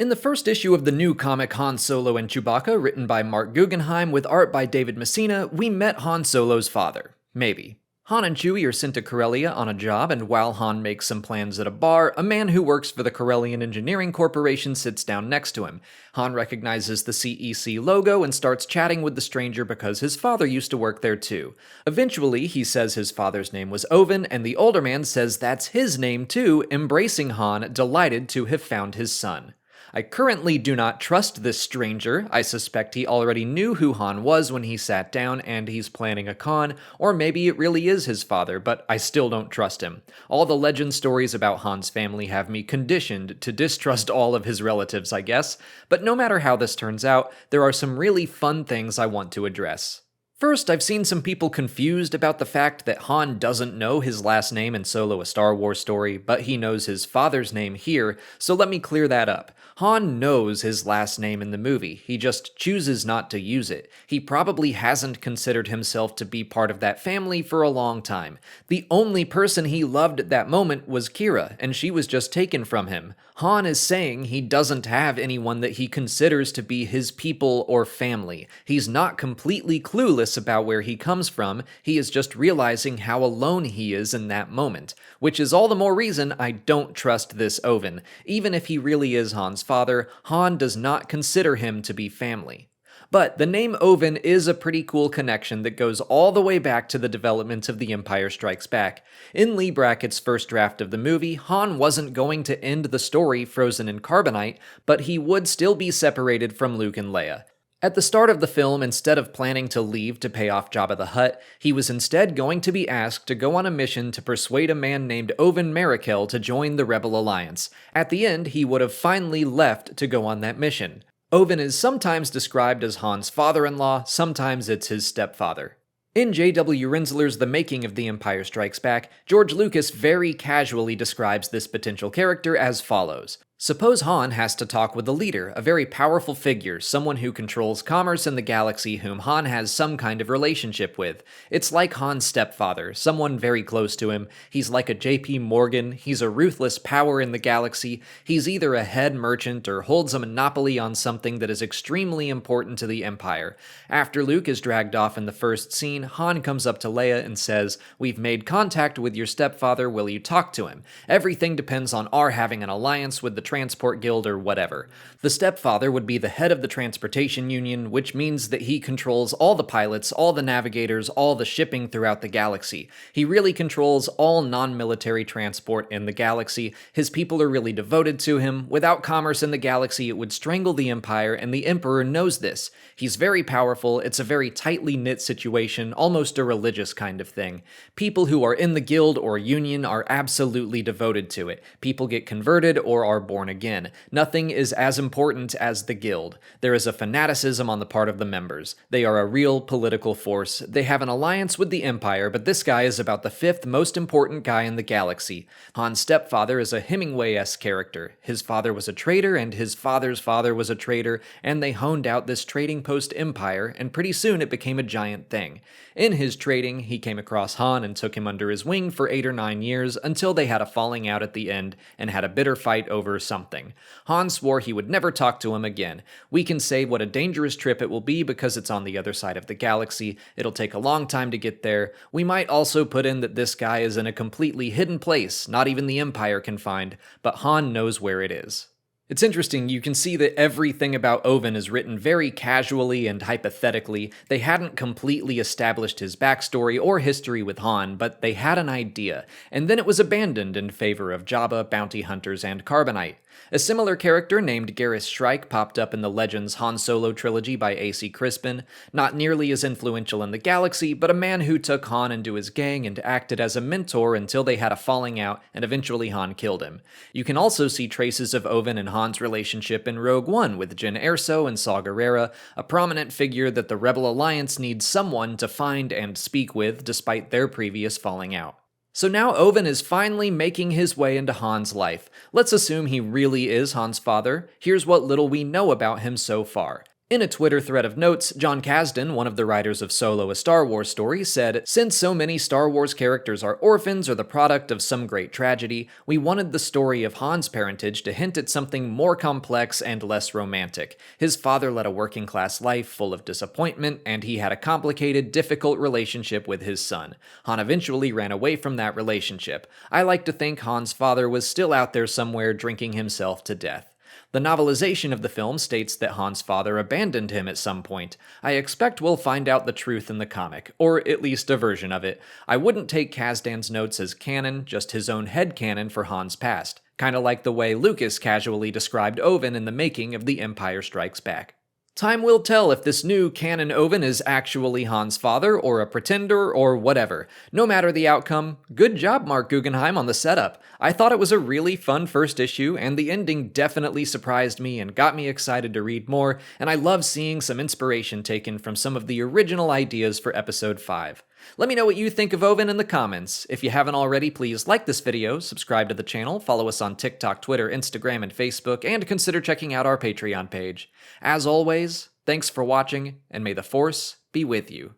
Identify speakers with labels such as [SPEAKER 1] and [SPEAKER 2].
[SPEAKER 1] In the first issue of the new comic Han Solo and Chewbacca, written by Marc Guggenheim with art by David Messina, we met Han Solo's father. Maybe. Han and Chewie are sent to Corellia on a job, and while Han makes some plans at a bar, a man who works for the Corellian Engineering Corporation sits down next to him. Han recognizes the CEC logo and starts chatting with the stranger because his father used to work there too. Eventually, he says his father's name was Ovan, and the older man says that's his name too, embracing Han, delighted to have found his son. I currently do not trust this stranger. I suspect he already knew who Han was when he sat down and he's planning a con, or maybe it really is his father, but I still don't trust him. All the legend stories about Han's family have me conditioned to distrust all of his relatives, I guess, but no matter how this turns out, there are some really fun things I want to address. First, I've seen some people confused about the fact that Han doesn't know his last name in Solo: A Star Wars Story, but he knows his father's name here, so let me clear that up. Han knows his last name in the movie, he just chooses not to use it. He probably hasn't considered himself to be part of that family for a long time. The only person he loved at that moment was Kira, and she was just taken from him. Han is saying he doesn't have anyone that he considers to be his people or family. He's not completely clueless about where he comes from, he is just realizing how alone he is in that moment, which is all the more reason I don't trust this Ovan. Even if he really is Han's father, Han does not consider him to be family. But the name Ovan is a pretty cool connection that goes all the way back to the development of The Empire Strikes Back. In Lee Brackett's first draft of the movie, Han wasn't going to end the story frozen in carbonite, but he would still be separated from Luke and Leia. At the start of the film, instead of planning to leave to pay off Jabba the Hutt, he was instead going to be asked to go on a mission to persuade a man named Ovan Marakel to join the Rebel Alliance. At the end, he would have finally left to go on that mission. Ovan is sometimes described as Han's father-in-law, sometimes it's his stepfather. In J.W. Rinzler's The Making of The Empire Strikes Back, George Lucas very casually describes this potential character as follows. Suppose Han has to talk with a leader, a very powerful figure, someone who controls commerce in the galaxy whom Han has some kind of relationship with. It's like Han's stepfather, someone very close to him. He's like a J.P. Morgan, he's a ruthless power in the galaxy. He's either a head merchant or holds a monopoly on something that is extremely important to the Empire. After Luke is dragged off in the first scene, Han comes up to Leia and says, "We've made contact with your stepfather, will you talk to him? Everything depends on our having an alliance with the Transport Guild or whatever." The stepfather would be the head of the Transportation Union, which means that he controls all the pilots, all the navigators, all the shipping throughout the galaxy. He really controls all non-military transport in the galaxy. His people are really devoted to him. Without commerce in the galaxy, it would strangle the Empire, and the Emperor knows this. He's very powerful, it's a very tightly knit situation, almost a religious kind of thing. People who are in the guild or union are absolutely devoted to it. People get converted or are born again. Nothing is as important as the guild. There is a fanaticism on the part of the members. They are a real political force. They have an alliance with the Empire, but this guy is about the fifth most important guy in the galaxy. Han's stepfather is a Hemingway-esque character. His father was a trader, and his father's father was a trader, and they honed out this trading post empire, and pretty soon it became a giant thing. In his trading, he came across Han and took him under his wing for 8 or 9 years until they had a falling out at the end and had a bitter fight over something. Han swore he would never talk to him again. We can say what a dangerous trip it will be because it's on the other side of the galaxy. It'll take a long time to get there. We might also put in that this guy is in a completely hidden place, not even the Empire can find, but Han knows where it is. It's interesting, you can see that everything about Ovan is written very casually and hypothetically. They hadn't completely established his backstory or history with Han, but they had an idea, and then it was abandoned in favor of Jabba, bounty hunters, and carbonite. A similar character named Garrus Shrike popped up in the Legends Han Solo trilogy by A.C. Crispin, not nearly as influential in the galaxy, but a man who took Han into his gang and acted as a mentor until they had a falling out, and eventually Han killed him. You can also see traces of Ovan and Han's relationship in Rogue One with Jyn Erso and Saw Gerrera, a prominent figure that the Rebel Alliance needs someone to find and speak with despite their previous falling out. So now Ovan is finally making his way into Han's life. Let's assume he really is Han's father. Here's what little we know about him so far. In a Twitter thread of notes, John Kasdan, one of the writers of Solo: A Star Wars Story, said, "Since so many Star Wars characters are orphans or the product of some great tragedy, we wanted the story of Han's parentage to hint at something more complex and less romantic. His father led a working-class life full of disappointment, and he had a complicated, difficult relationship with his son. Han eventually ran away from that relationship. I like to think Han's father was still out there somewhere drinking himself to death." The novelization of the film states that Han's father abandoned him at some point. I expect we'll find out the truth in the comic, or at least a version of it. I wouldn't take Kasdan's notes as canon, just his own headcanon for Han's past. Kinda like the way Lucas casually described Ovan in the making of The Empire Strikes Back. Time will tell if this new canon Ovan is actually Han's father, or a pretender, or whatever. No matter the outcome, good job, Marc Guggenheim, on the setup. I thought it was a really fun first issue, and the ending definitely surprised me and got me excited to read more, and I love seeing some inspiration taken from some of the original ideas for Episode 5. Let me know what you think of Ovan in the comments. If you haven't already, please like this video, subscribe to the channel, follow us on TikTok, Twitter, Instagram, and Facebook, and consider checking out our Patreon page. As always, thanks for watching, and may the Force be with you.